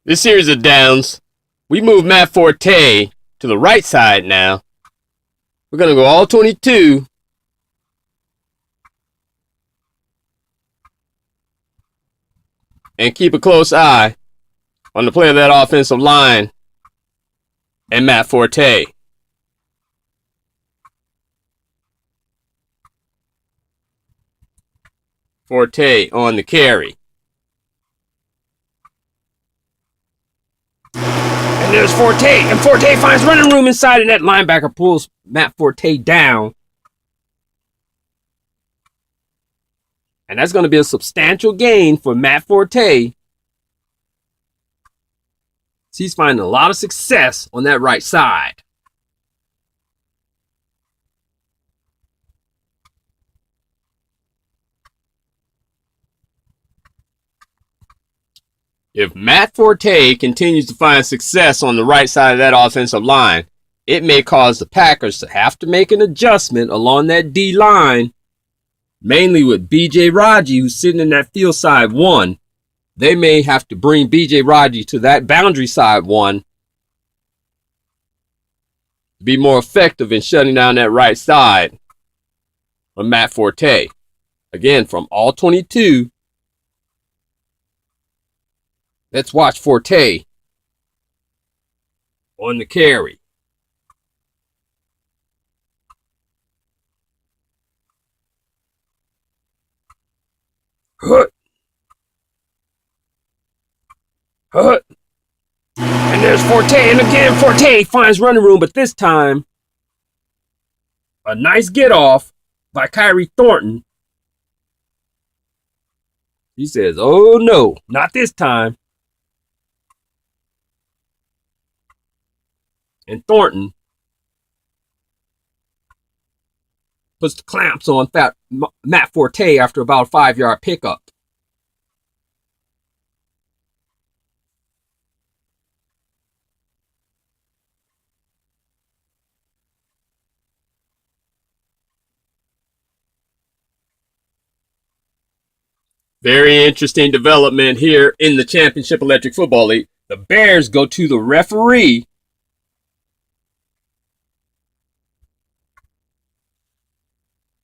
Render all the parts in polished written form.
This series of downs, we move Matt Forte to the right side now. We're going to go all 22. And keep a close eye on the play of that offensive line and Matt Forte. Forte on the carry. And there's Forte. And Forte finds running room inside, and that linebacker pulls Matt Forte down. And that's going to be a substantial gain for Matt Forte. He's finding a lot of success on that right side. If Matt Forte continues to find success on the right side of that offensive line, it may cause the Packers to have to make an adjustment along that D line, mainly with B.J. Raji, who's sitting in that field side one. They may have to bring B.J. Raji to that boundary side one to be more effective in shutting down that right side of Matt Forte. Again, from all 22, let's watch Forte on the carry. Hut. Hut. And there's Forte. And again, Forte finds running room, but this time, a nice get off by Kyrie Thornton. He says, oh no, not this time. And puts the clamps on Matt Forte after about a 5-yard pickup. Very interesting development here in the Championship Electric Football League. The Bears go to the referee.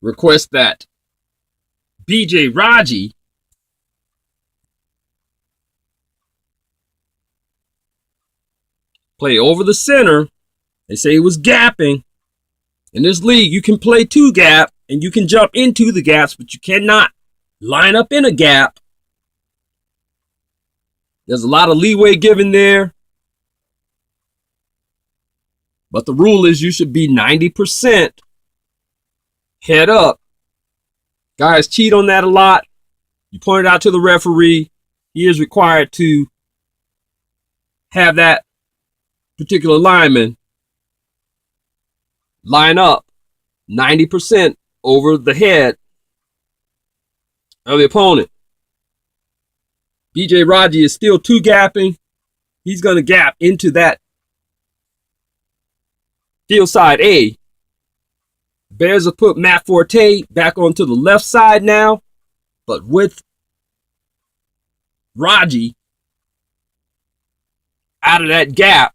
Request that B.J. Raji play over the center. They say he was gapping. In this league, you can play two gap and you can jump into the gaps, but you cannot line up in a gap. There's a lot of leeway given there. But the rule is you should be 90% head up. Guys cheat on that a lot. You point it out to the referee. He is required to have that particular lineman line up 90% over the head of the opponent. B.J. Raji is still two gapping. He's going to gap into that field side A. Bears have put Matt Forte back onto the left side now, but with Raji out of that gap.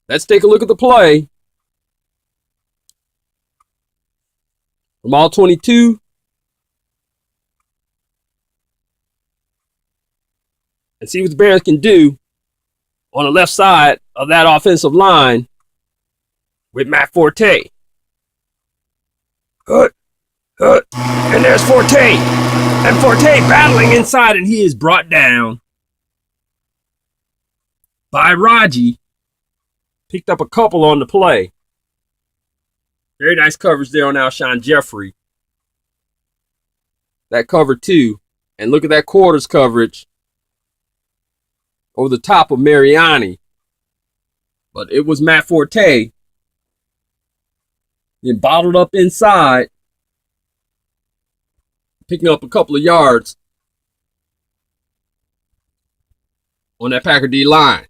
Let's take a look at the play. From all 22. And see what the Bears can do on the left side of that offensive line with Matt Forte. Hut. And there's Forte. And Forte battling inside, and he is brought down by Raji. Picked up a couple on the play. Very nice coverage there on Alshon Jeffrey. That cover two. And look at that quarters coverage over the top of Mariani. But it was Matt Forte. Then bottled up inside. Picking up a couple of yards on that Packer D line.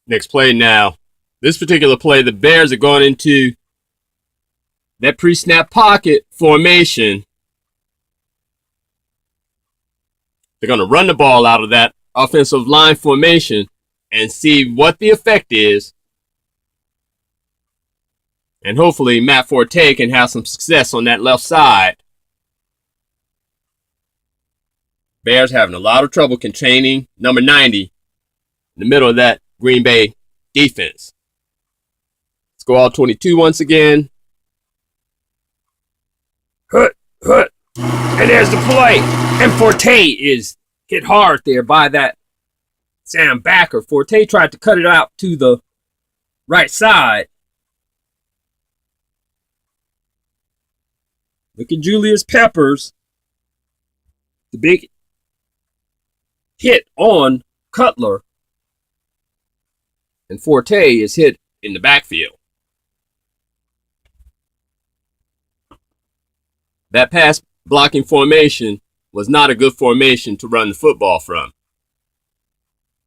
Next play now. This particular play, the Bears are going into that pre-snap pocket formation They're going to run the ball out of that offensive line formation and see what the effect is. And hopefully Matt Forte can have some success on that left side. Bears having a lot of trouble containing number 90 in the middle of that Green Bay defense. Let's go all 22 once again. Hut. And there's the play. And Forte is hit hard there by that Sam Backer. Forte tried to cut it out to the right side. Look at Julius Peppers. The big hit on Cutler. And Forte is hit in the backfield. That pass blocking formation was not a good formation to run the football from.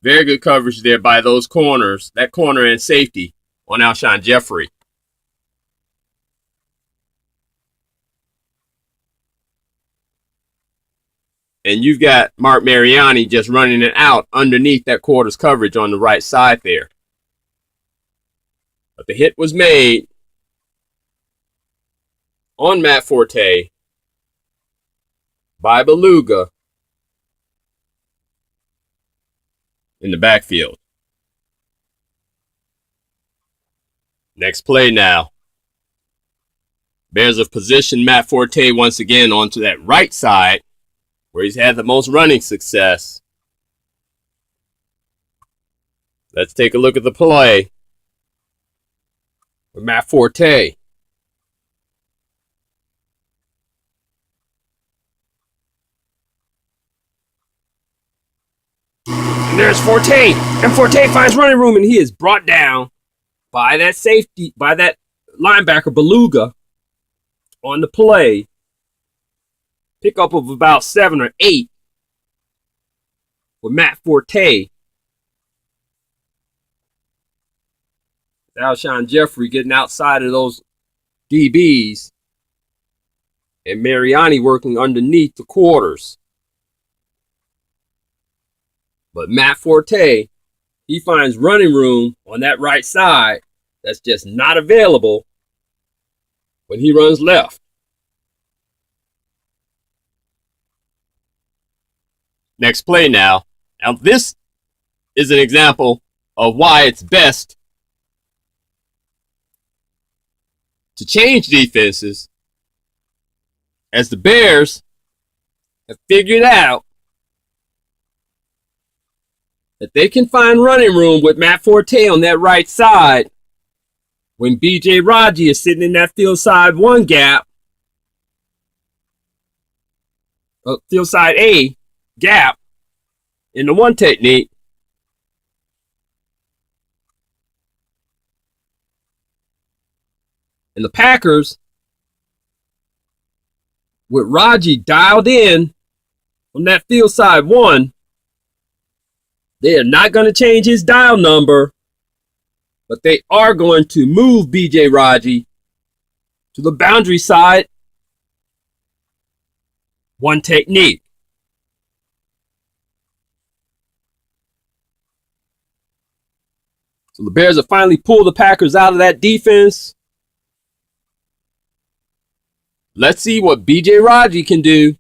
Very good coverage there by those corners, that corner and safety on Alshon Jeffrey. And you've got Mark Mariani just running it out underneath that quarter's coverage on the right side there. But the hit was made on Matt Forte by Beluga in the backfield. Next play now. Bears have positioned Matt Forte once again onto that right side where he's had the most running success. Let's take a look at the play with Matt Forte. And there's Forte. And Forte finds running room, and he is brought down by that safety, by that linebacker Beluga on the play. Pickup of about 7 or 8 with Matt Forte. Alshon Jeffrey getting outside of those DBs. And Mariani working underneath the quarters. But Matt Forte, he finds running room on that right side that's just not available when he runs left. Next play now. Now this is an example of why it's best to change defenses, as the Bears have figured out that they can find running room with Matt Forte on that right side when B.J. Raji is sitting in that field side 1 gap, field side A gap in the 1 technique. And the Packers, with Raji dialed in on that field side 1, they are not going to change his dial number, but they are going to move B.J. Raji to the boundary side 1 technique. So the Bears have finally pulled the Packers out of that defense. Let's see what B.J. Raji can do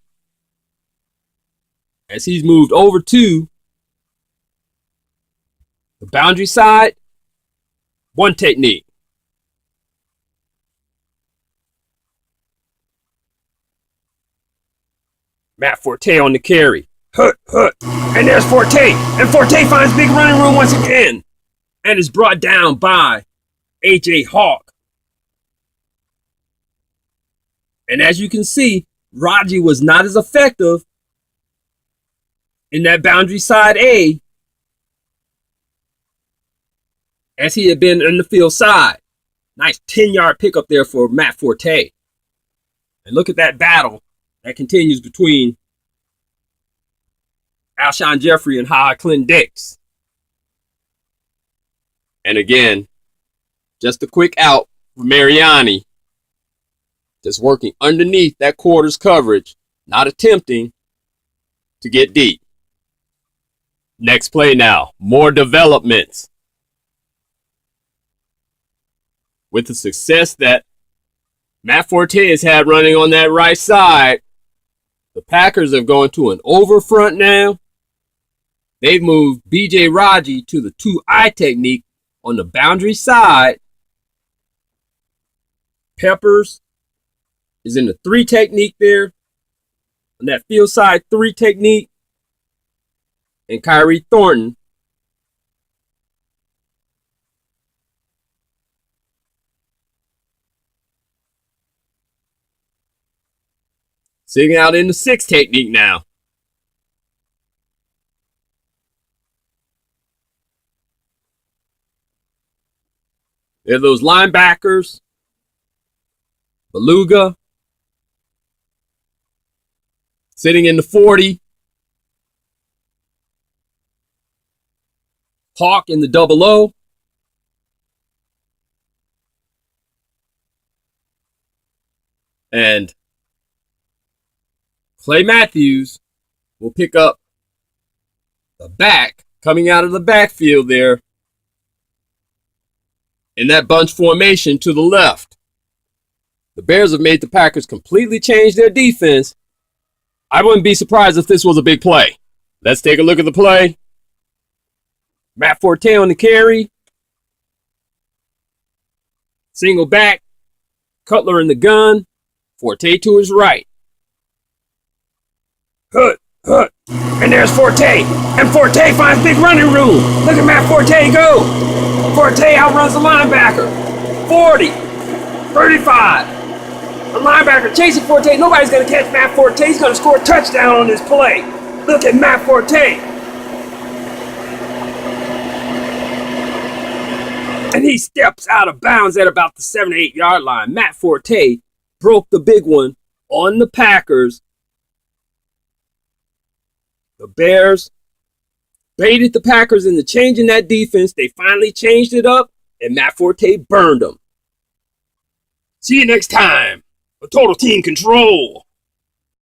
as he's moved over to the boundary side 1 technique. Matt Forte on the carry. Hut. And there's Forte. And Forte finds big running room once again. And is brought down by A.J. Hawk. And as you can see, Raji was not as effective in that boundary side A as he had been in the field side. Nice 10-yard pickup there for Matt Forte. And look at that battle that continues between Alshon Jeffrey and Clinton-Dix. And again, just a quick out for Mariani. Just working underneath that quarter's coverage, not attempting to get deep. Next play now. More developments. With the success that Matt Forte has had running on that right side, the Packers have gone to an over front now. They've moved B.J. Raji to the 2-eye technique on the boundary side. Peppers is in the 3 technique there, on that field side 3 technique. And Kyrie Thornton sitting out in the 6 technique now. There are those linebackers. Beluga sitting in the 40. Hawk in the 00. And Clay Matthews will pick up the back coming out of the backfield there in that bunch formation to the left. The Bears have made the Packers completely change their defense. I wouldn't be surprised if this was a big play. Let's take a look at the play. Matt Forte on the carry. Single back. Cutler in the gun. Forte to his right. Hut. And there's Forte. And Forte finds big running room. Look at Matt Forte go. Forte outruns the linebacker. 40. 35. The linebacker chasing Forte. Nobody's going to catch Matt Forte. He's going to score a touchdown on this play. Look at Matt Forte. And he steps out of bounds at about the 7 or 8 yard line. Matt Forte broke the big one on the Packers. The Bears baited the Packers into changing that defense. They finally changed it up, and Matt Forte burned them. See you next time for Total Team Control.